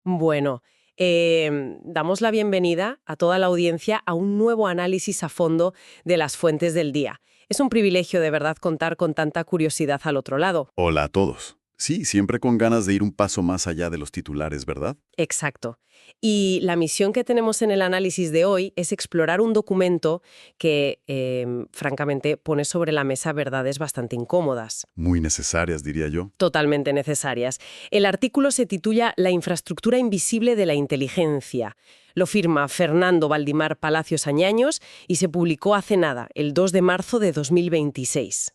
Bueno, damos la bienvenida a toda la audiencia a un nuevo análisis a fondo de las fuentes del día. Es un privilegio de verdad contar con tanta curiosidad al otro lado. Hola a todos. Sí, siempre con ganas de ir un paso más allá de los titulares, ¿verdad? Exacto. Y la misión que tenemos en el análisis de hoy es explorar un documento que, francamente, pone sobre la mesa verdades bastante incómodas. Muy necesarias, diría yo. Totalmente necesarias. El artículo se titula La infraestructura invisible de la inteligencia. Lo firma Fernando Valdimar Palacios Añaños y se publicó hace nada, el 2 de marzo de 2026.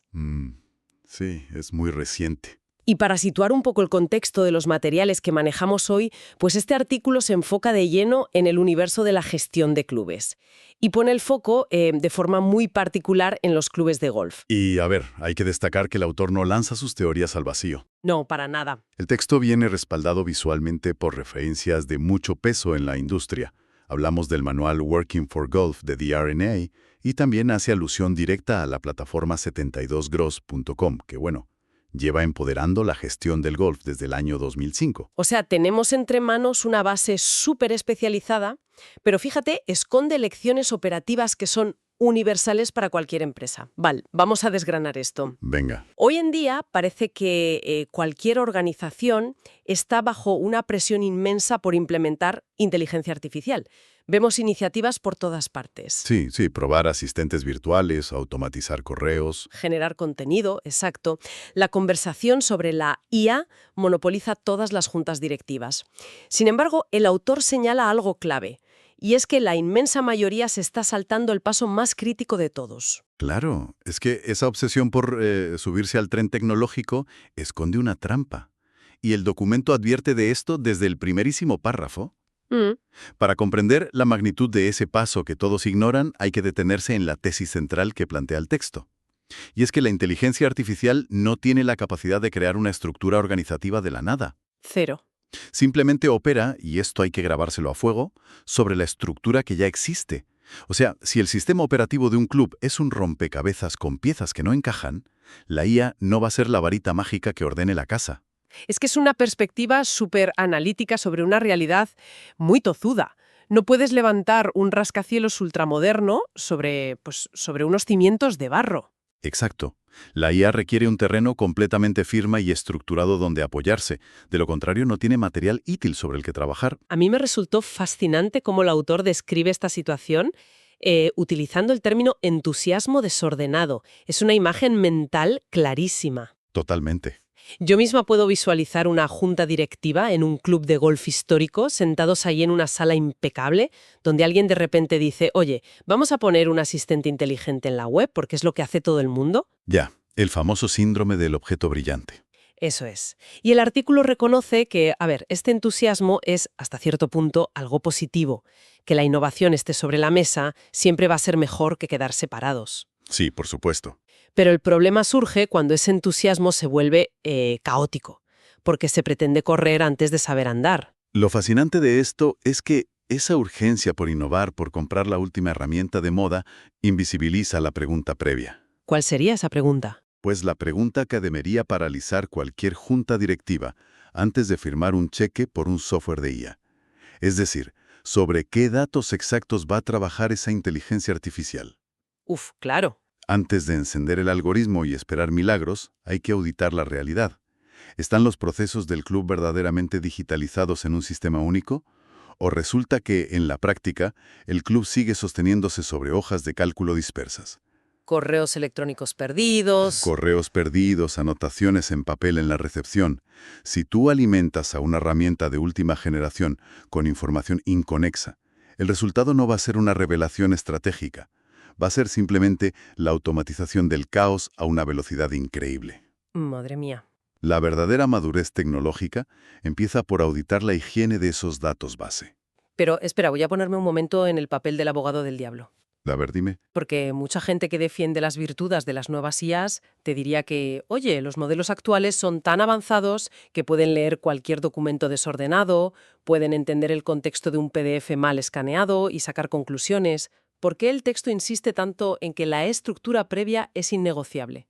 Sí, es muy reciente. Y para situar un poco el contexto de los materiales que manejamos hoy, pues este artículo se enfoca de lleno en el universo de la gestión de clubes. Y pone el foco de forma muy particular en los clubes de golf. Y a ver, hay que destacar que el autor no lanza sus teorías al vacío. No, para nada. El texto viene respaldado visualmente por referencias de mucho peso en la industria. Hablamos del manual Working for Golf de The R&A y también hace alusión directa a la plataforma 72gross.com, que bueno, lleva empoderando la gestión del golf desde el año 2005. O sea, tenemos entre manos una base súper especializada, pero fíjate, esconde lecciones operativas que son universales para cualquier empresa. Vale, vamos a desgranar esto. Venga. Hoy en día parece que cualquier organización está bajo una presión inmensa por implementar inteligencia artificial. Vemos iniciativas por todas partes. Sí, probar asistentes virtuales, automatizar correos. Generar contenido, exacto. La conversación sobre la IA monopoliza todas las juntas directivas. Sin embargo, el autor señala algo clave, y es que la inmensa mayoría se está saltando el paso más crítico de todos. Claro, es que esa obsesión por subirse al tren tecnológico esconde una trampa. Y el documento advierte de esto desde el primerísimo párrafo. Mm. Para comprender la magnitud de ese paso que todos ignoran, hay que detenerse en la tesis central que plantea el texto. Y es que la inteligencia artificial no tiene la capacidad de crear una estructura organizativa de la nada. Cero. Simplemente opera, y esto hay que grabárselo a fuego, sobre la estructura que ya existe. O sea, si el sistema operativo de un club es un rompecabezas con piezas que no encajan, la IA no va a ser la varita mágica que ordene la casa. Es que es una perspectiva súper analítica sobre una realidad muy tozuda. No puedes levantar un rascacielos ultramoderno sobre unos cimientos de barro. Exacto. La IA requiere un terreno completamente firme y estructurado donde apoyarse. De lo contrario, no tiene material útil sobre el que trabajar. A mí me resultó fascinante cómo el autor describe esta situación utilizando el término entusiasmo desordenado. Es una imagen mental clarísima. Totalmente. Yo misma puedo visualizar una junta directiva en un club de golf histórico, sentados ahí en una sala impecable, donde alguien de repente dice, oye, vamos a poner un asistente inteligente en la web porque es lo que hace todo el mundo. Ya, el famoso síndrome del objeto brillante. Eso es. Y el artículo reconoce que, este entusiasmo es, hasta cierto punto, algo positivo. Que la innovación esté sobre la mesa siempre va a ser mejor que quedar separados. Sí, por supuesto. Pero el problema surge cuando ese entusiasmo se vuelve caótico, porque se pretende correr antes de saber andar. Lo fascinante de esto es que esa urgencia por innovar, por comprar la última herramienta de moda, invisibiliza la pregunta previa. ¿Cuál sería esa pregunta? Pues la pregunta que debería paralizar cualquier junta directiva antes de firmar un cheque por un software de IA. Es decir, sobre qué datos exactos va a trabajar esa inteligencia artificial. Claro. Antes de encender el algoritmo y esperar milagros, hay que auditar la realidad. ¿Están los procesos del club verdaderamente digitalizados en un sistema único? ¿O resulta que, en la práctica, el club sigue sosteniéndose sobre hojas de cálculo dispersas? Correos electrónicos perdidos. Correos perdidos, anotaciones en papel en la recepción. Si tú alimentas a una herramienta de última generación con información inconexa, el resultado no va a ser una revelación estratégica. Va a ser simplemente la automatización del caos a una velocidad increíble. Madre mía. La verdadera madurez tecnológica empieza por auditar la higiene de esos datos base. Pero espera, voy a ponerme un momento en el papel del abogado del diablo. A ver, dime. Porque mucha gente que defiende las virtudes de las nuevas IAs te diría que, oye, los modelos actuales son tan avanzados que pueden leer cualquier documento desordenado, pueden entender el contexto de un PDF mal escaneado y sacar conclusiones. ¿Por qué el texto insiste tanto en que la estructura previa es innegociable?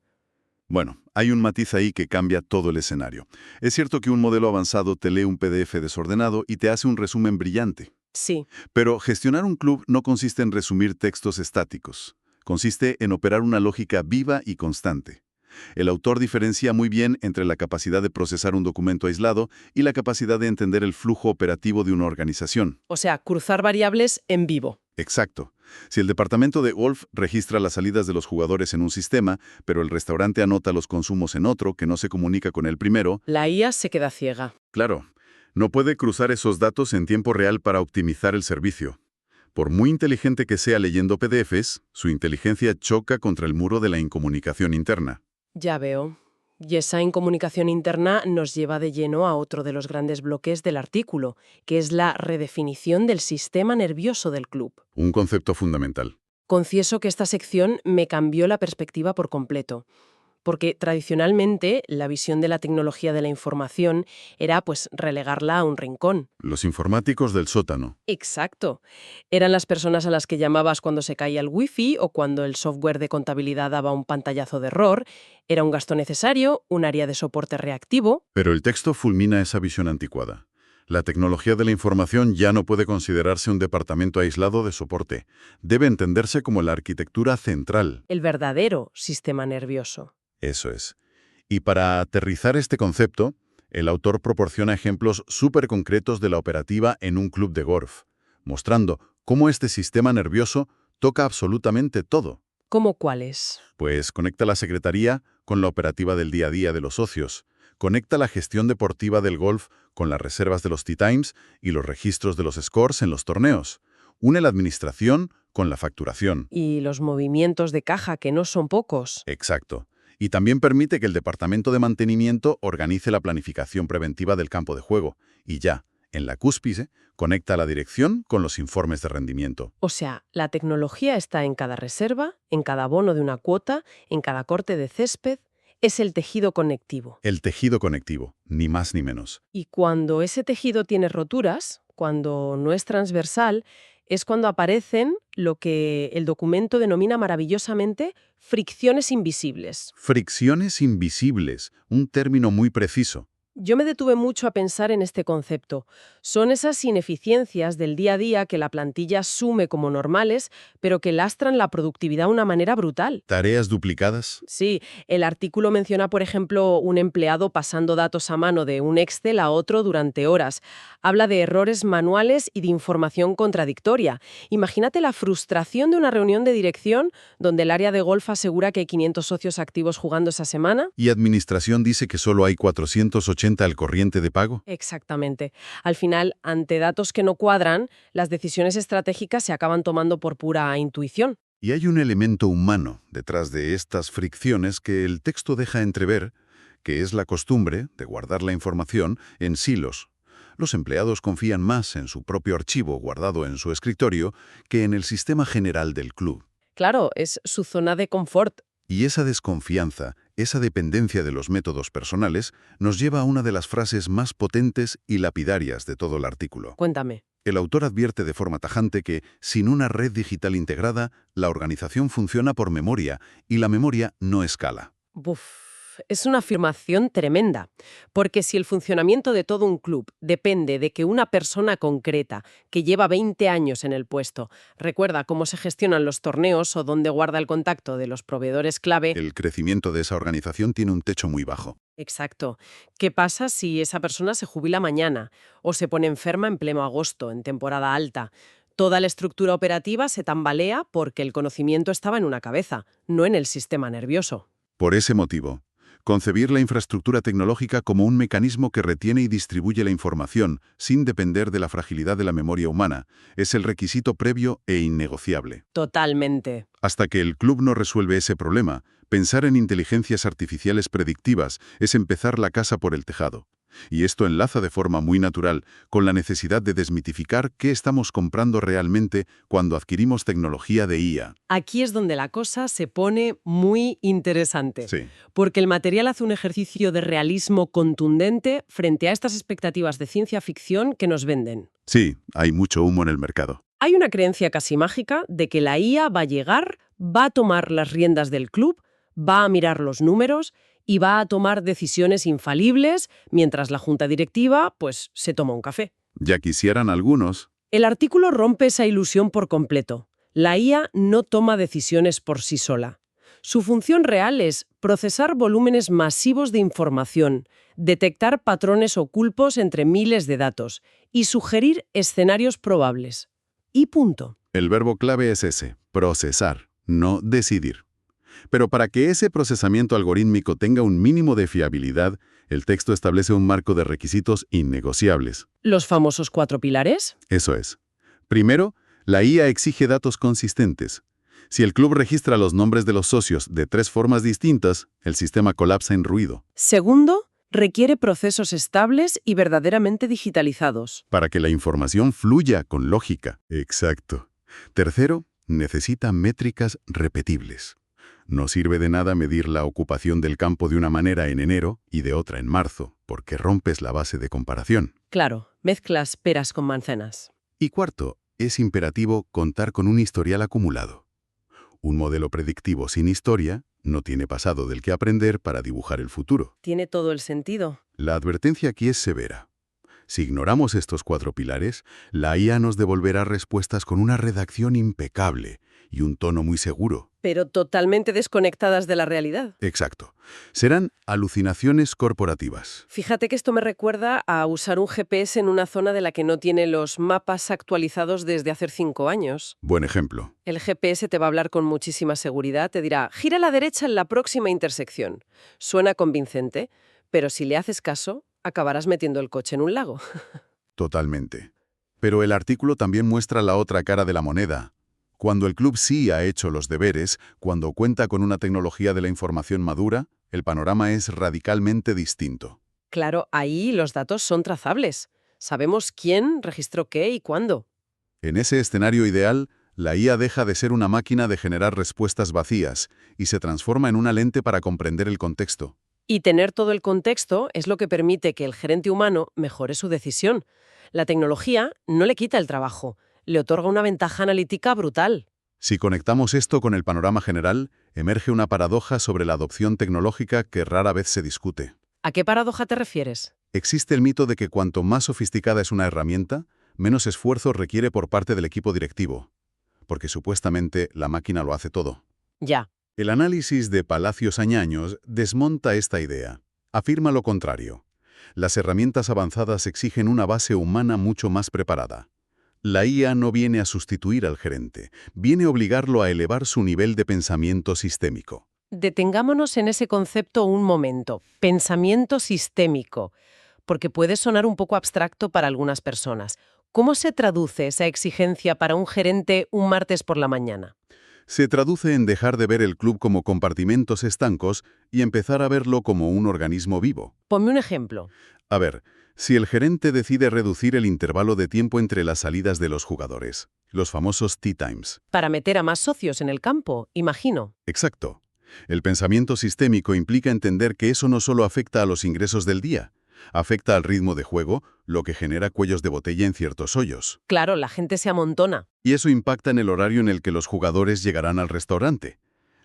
Bueno, hay un matiz ahí que cambia todo el escenario. Es cierto que un modelo avanzado te lee un PDF desordenado y te hace un resumen brillante. Sí. Pero gestionar un club no consiste en resumir textos estáticos. Consiste en operar una lógica viva y constante. El autor diferencia muy bien entre la capacidad de procesar un documento aislado y la capacidad de entender el flujo operativo de una organización. O sea, cruzar variables en vivo. Exacto. Si el departamento de Wolf registra las salidas de los jugadores en un sistema, pero el restaurante anota los consumos en otro que no se comunica con el primero, La IA se queda ciega. claro, no puede cruzar esos datos en tiempo real para optimizar el servicio. Por muy inteligente que sea leyendo PDFs, su inteligencia choca contra el muro de la incomunicación interna. Ya veo. Y esa incomunicación interna nos lleva de lleno a otro de los grandes bloques del artículo, que es la redefinición del sistema nervioso del club. Un concepto fundamental. Confieso que esta sección me cambió la perspectiva por completo, porque tradicionalmente la visión de la tecnología de la información era pues relegarla a un rincón. Los informáticos del sótano. Exacto. Eran las personas a las que llamabas cuando se caía el wifi o cuando el software de contabilidad daba un pantallazo de error. Era un gasto necesario, un área de soporte reactivo. Pero el texto fulmina esa visión anticuada. La tecnología de la información ya no puede considerarse un departamento aislado de soporte. Debe entenderse como la arquitectura central. El verdadero sistema nervioso. Eso es. Y para aterrizar este concepto, el autor proporciona ejemplos súper concretos de la operativa en un club de golf, mostrando cómo este sistema nervioso toca absolutamente todo. ¿Cómo cuáles? Pues conecta la secretaría con la operativa del día a día de los socios, conecta la gestión deportiva del golf con las reservas de los tee times y los registros de los scores en los torneos, une la administración con la facturación. Y los movimientos de caja, que no son pocos. Exacto. Y también permite que el departamento de mantenimiento organice la planificación preventiva del campo de juego. Y ya, en la cúspide, conecta la dirección con los informes de rendimiento. O sea, la tecnología está en cada reserva, en cada abono de una cuota, en cada corte de césped. Es el tejido conectivo. El tejido conectivo, ni más ni menos. Y cuando ese tejido tiene roturas, cuando no es transversal, es cuando aparecen lo que el documento denomina maravillosamente fricciones invisibles. Fricciones invisibles, un término muy preciso. Yo me detuve mucho a pensar en este concepto. Son esas ineficiencias del día a día que la plantilla asume como normales, pero que lastran la productividad de una manera brutal. ¿Tareas duplicadas? Sí, el artículo menciona, por ejemplo, un empleado pasando datos a mano de un Excel a otro durante horas. Habla de errores manuales y de información contradictoria. Imagínate la frustración de una reunión de dirección donde el área de golf asegura que hay 500 socios activos jugando esa semana. ¿Y administración dice que solo hay 480 al corriente de pago? Exactamente. Al final, ante datos que no cuadran, las decisiones estratégicas se acaban tomando por pura intuición. Y hay un elemento humano detrás de estas fricciones que el texto deja entrever, que es la costumbre de guardar la información en silos. Los empleados confían más en su propio archivo guardado en su escritorio que en el sistema general del club. Claro, es su zona de confort. Y esa desconfianza, esa dependencia de los métodos personales, nos lleva a una de las frases más potentes y lapidarias de todo el artículo. Cuéntame. El autor advierte de forma tajante que, sin una red digital integrada, la organización funciona por memoria y la memoria no escala. Buf, es una afirmación tremenda, porque si el funcionamiento de todo un club depende de que una persona concreta, que lleva 20 años en el puesto, recuerda cómo se gestionan los torneos o dónde guarda el contacto de los proveedores clave. El crecimiento de esa organización tiene un techo muy bajo. Exacto. ¿Qué pasa si esa persona se jubila mañana o se pone enferma en pleno agosto, en temporada alta? Toda la estructura operativa se tambalea porque el conocimiento estaba en una cabeza, no en el sistema nervioso. Por ese motivo, concebir la infraestructura tecnológica como un mecanismo que retiene y distribuye la información sin depender de la fragilidad de la memoria humana es el requisito previo e innegociable. Totalmente. Hasta que el club no resuelve ese problema, pensar en inteligencias artificiales predictivas es empezar la casa por el tejado. Y esto enlaza de forma muy natural con la necesidad de desmitificar qué estamos comprando realmente cuando adquirimos tecnología de IA. Aquí es donde la cosa se pone muy interesante. Sí. Porque el material hace un ejercicio de realismo contundente frente a estas expectativas de ciencia ficción que nos venden. Sí, hay mucho humo en el mercado. Hay una creencia casi mágica de que la IA va a llegar, va a tomar las riendas del club, va a mirar los números y va a tomar decisiones infalibles mientras la junta directiva, pues, se toma un café. Ya quisieran algunos. El artículo rompe esa ilusión por completo. La IA no toma decisiones por sí sola. Su función real es procesar volúmenes masivos de información, detectar patrones ocultos entre miles de datos y sugerir escenarios probables. Y punto. El verbo clave es ese, procesar, no decidir. Pero para que ese procesamiento algorítmico tenga un mínimo de fiabilidad, el texto establece un marco de requisitos innegociables. ¿Los famosos 4 pilares? Eso es. Primero, la IA exige datos consistentes. Si el club registra los nombres de los socios de 3 formas distintas, el sistema colapsa en ruido. Segundo, requiere procesos estables y verdaderamente digitalizados. Para que la información fluya con lógica. Exacto. Tercero, necesita métricas repetibles. No sirve de nada medir la ocupación del campo de una manera en enero y de otra en marzo, porque rompes la base de comparación. Claro, mezclas peras con manzanas. Y cuarto, es imperativo contar con un historial acumulado. Un modelo predictivo sin historia no tiene pasado del que aprender para dibujar el futuro. Tiene todo el sentido. La advertencia aquí es severa. Si ignoramos estos 4 pilares, la IA nos devolverá respuestas con una redacción impecable y un tono muy seguro. Pero totalmente desconectadas de la realidad. Exacto. Serán alucinaciones corporativas. Fíjate que esto me recuerda a usar un GPS en una zona de la que no tiene los mapas actualizados desde hace 5 años. Buen ejemplo. El GPS te va a hablar con muchísima seguridad, te dirá, gira a la derecha en la próxima intersección. Suena convincente, pero si le haces caso, acabarás metiendo el coche en un lago. Totalmente. Pero el artículo también muestra la otra cara de la moneda. Cuando el club sí ha hecho los deberes, cuando cuenta con una tecnología de la información madura, el panorama es radicalmente distinto. Claro, ahí los datos son trazables. Sabemos quién registró qué y cuándo. En ese escenario ideal, la IA deja de ser una máquina de generar respuestas vacías y se transforma en una lente para comprender el contexto. Y tener todo el contexto es lo que permite que el gerente humano mejore su decisión. La tecnología no le quita el trabajo, le otorga una ventaja analítica brutal. Si conectamos esto con el panorama general, emerge una paradoja sobre la adopción tecnológica que rara vez se discute. ¿A qué paradoja te refieres? Existe el mito de que cuanto más sofisticada es una herramienta, menos esfuerzo requiere por parte del equipo directivo, porque supuestamente la máquina lo hace todo. Ya. El análisis de Palacios Añaños desmonta esta idea. Afirma lo contrario. Las herramientas avanzadas exigen una base humana mucho más preparada. La IA no viene a sustituir al gerente, viene a obligarlo a elevar su nivel de pensamiento sistémico. Detengámonos en ese concepto un momento. Pensamiento sistémico. Porque puede sonar un poco abstracto para algunas personas. ¿Cómo se traduce esa exigencia para un gerente un martes por la mañana? Se traduce en dejar de ver el club como compartimentos estancos y empezar a verlo como un organismo vivo. Ponme un ejemplo. A ver, si el gerente decide reducir el intervalo de tiempo entre las salidas de los jugadores, los famosos tea times. Para meter a más socios en el campo, imagino. Exacto. El pensamiento sistémico implica entender que eso no solo afecta a los ingresos del día, afecta al ritmo de juego, lo que genera cuellos de botella en ciertos hoyos. Claro, la gente se amontona. Y eso impacta en el horario en el que los jugadores llegarán al restaurante,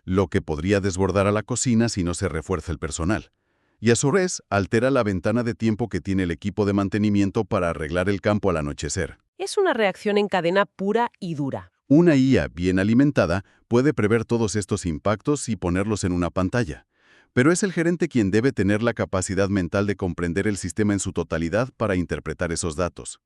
lo que podría desbordar a la cocina si no se refuerza el personal. Y a su vez, altera la ventana de tiempo que tiene el equipo de mantenimiento para arreglar el campo al anochecer. Es una reacción en cadena pura y dura. Una IA bien alimentada puede prever todos estos impactos y ponerlos en una pantalla. Pero es el gerente quien debe tener la capacidad mental de comprender el sistema en su totalidad para interpretar esos datos.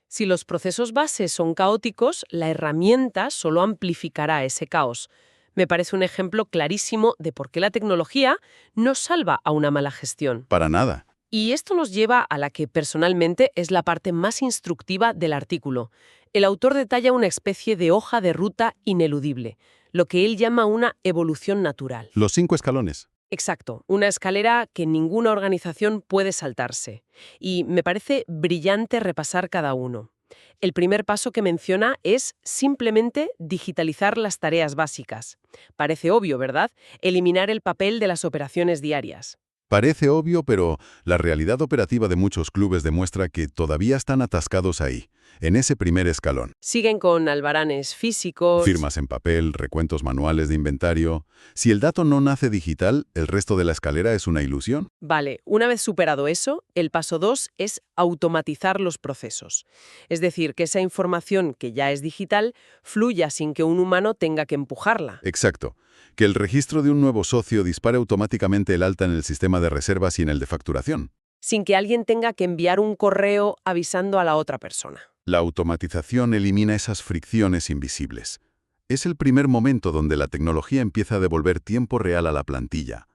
Si los procesos base son caóticos, la herramienta solo amplificará ese caos. Me parece un ejemplo clarísimo de por qué la tecnología no salva a una mala gestión. Para nada. Y esto nos lleva a la que personalmente es la parte más instructiva del artículo. El autor detalla una especie de hoja de ruta ineludible, lo que él llama una evolución natural. Los 5 escalones. Exacto, una escalera que ninguna organización puede saltarse. Y me parece brillante repasar cada uno. El primer paso que menciona es simplemente digitalizar las tareas básicas. Parece obvio, ¿verdad? Eliminar el papel de las operaciones diarias. Parece obvio, pero la realidad operativa de muchos clubes demuestra que todavía están atascados ahí. en ese primer escalón. Siguen con albaranes físicos. Firmas en papel, recuentos manuales de inventario. Si el dato no nace digital, el resto de la escalera es una ilusión. Vale, una vez superado eso, el paso 2 es automatizar los procesos. Es decir, que esa información que ya es digital fluya sin que un humano tenga que empujarla. Exacto. Que el registro de un nuevo socio dispare automáticamente el alta en el sistema de reservas y en el de facturación. Sin que alguien tenga que enviar un correo avisando a la otra persona. La automatización elimina esas fricciones invisibles. Es el primer momento donde la tecnología empieza a devolver tiempo real a la plantilla.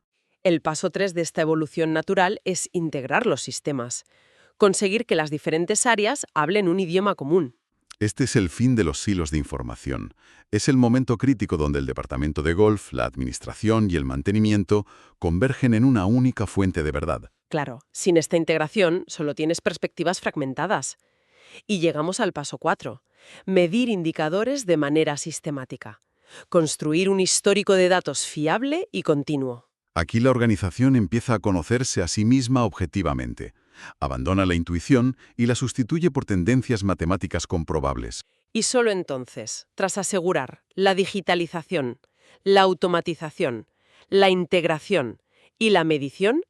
El paso 3 de esta evolución natural es integrar los sistemas. Conseguir que las diferentes áreas hablen un idioma común. Este es el fin de los silos de información. Es el momento crítico donde el departamento de golf, la administración y el mantenimiento convergen en una única fuente de verdad. Claro, sin esta integración solo tienes perspectivas fragmentadas. Y llegamos al paso 4. Medir indicadores de manera sistemática. Construir un histórico de datos fiable y continuo. Aquí la organización empieza a conocerse a sí misma objetivamente. Abandona la intuición y la sustituye por tendencias matemáticas comprobables. Y solo entonces, tras asegurar la digitalización, la automatización, la integración y la medición,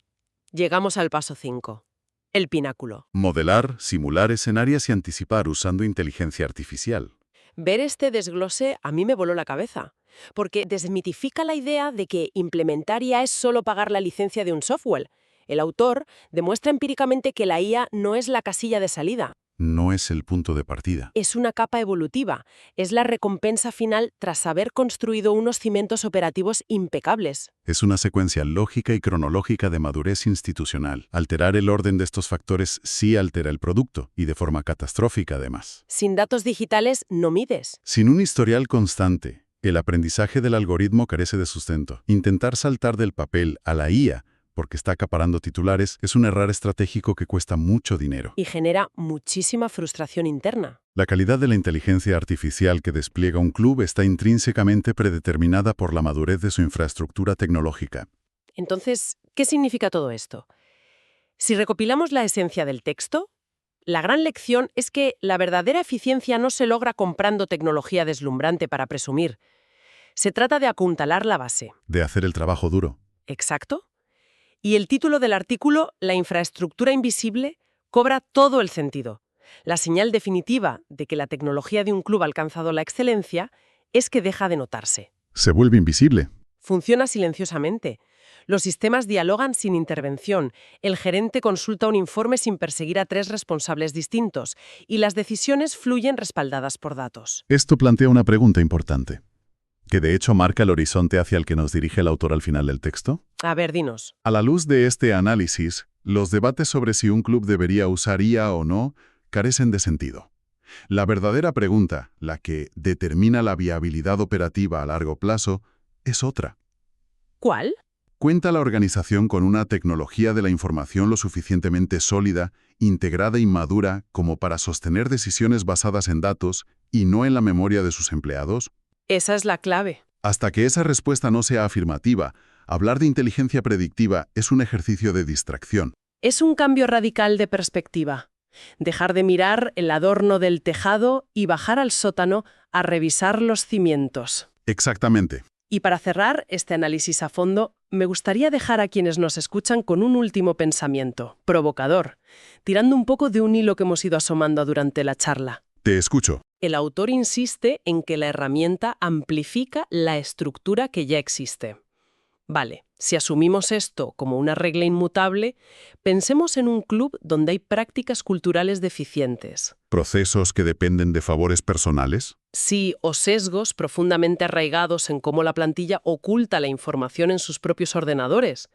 llegamos al paso 5. El pináculo. Modelar, simular escenarios y anticipar usando inteligencia artificial. Ver este desglose a mí me voló la cabeza, porque desmitifica la idea de que implementar IA es solo pagar la licencia de un software. El autor demuestra empíricamente que la IA no es la casilla de salida. No es el punto de partida. Es una capa evolutiva, es la recompensa final tras haber construido unos cimientos operativos impecables. Es una secuencia lógica y cronológica de madurez institucional. Alterar el orden de estos factores sí altera el producto, y de forma catastrófica además. Sin datos digitales no mides. Sin un historial constante, el aprendizaje del algoritmo carece de sustento. Intentar saltar del papel a la IA porque está acaparando titulares, es un error estratégico que cuesta mucho dinero. Y genera muchísima frustración interna. La calidad de la inteligencia artificial que despliega un club está intrínsecamente predeterminada por la madurez de su infraestructura tecnológica. Entonces, ¿qué significa todo esto? Si recopilamos la esencia del texto, la gran lección es que la verdadera eficiencia no se logra comprando tecnología deslumbrante para presumir. Se trata de apuntalar la base. De hacer el trabajo duro. ¿Exacto? Y el título del artículo, La infraestructura invisible, cobra todo el sentido. La señal definitiva de que la tecnología de un club ha alcanzado la excelencia es que deja de notarse. Se vuelve invisible. Funciona silenciosamente. Los sistemas dialogan sin intervención, el gerente consulta un informe sin perseguir a 3 responsables distintos, y las decisiones fluyen respaldadas por datos. Esto plantea una pregunta importante, que de hecho marca el horizonte hacia el que nos dirige el autor al final del texto. A ver, dinos. A la luz de este análisis, los debates sobre si un club debería usar IA o no carecen de sentido. La verdadera pregunta, la que determina la viabilidad operativa a largo plazo, es otra. ¿Cuál? ¿Cuenta la organización con una tecnología de la información lo suficientemente sólida, integrada y madura como para sostener decisiones basadas en datos y no en la memoria de sus empleados? Esa es la clave. Hasta que esa respuesta no sea afirmativa, hablar de inteligencia predictiva es un ejercicio de distracción. Es un cambio radical de perspectiva. Dejar de mirar el adorno del tejado y bajar al sótano a revisar los cimientos. Exactamente. Y para cerrar este análisis a fondo, me gustaría dejar a quienes nos escuchan con un último pensamiento, provocador, tirando un poco de un hilo que hemos ido asomando durante la charla. Te escucho. El autor insiste en que la herramienta amplifica la estructura que ya existe. Vale, si asumimos esto como una regla inmutable, pensemos en un club donde hay prácticas culturales deficientes. ¿Procesos que dependen de favores personales? Sí, o sesgos profundamente arraigados en cómo la plantilla oculta la información en sus propios ordenadores.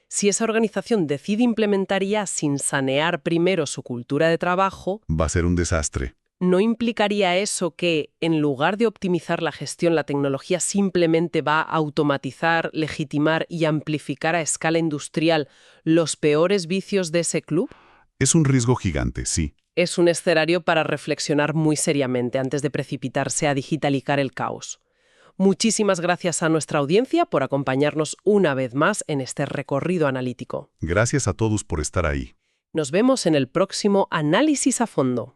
Si esa organización decide implementar IA sin sanear primero su cultura de trabajo, Va a ser un desastre. ¿no implicaría eso que, en lugar de optimizar la gestión, la tecnología simplemente va a automatizar, legitimar y amplificar a escala industrial los peores vicios de ese club? Es un riesgo gigante, sí. Es un escenario para reflexionar muy seriamente antes de precipitarse a digitalizar el caos. Muchísimas gracias a nuestra audiencia por acompañarnos una vez más en este recorrido analítico. Gracias a todos por estar ahí. Nos vemos en el próximo Análisis a Fondo.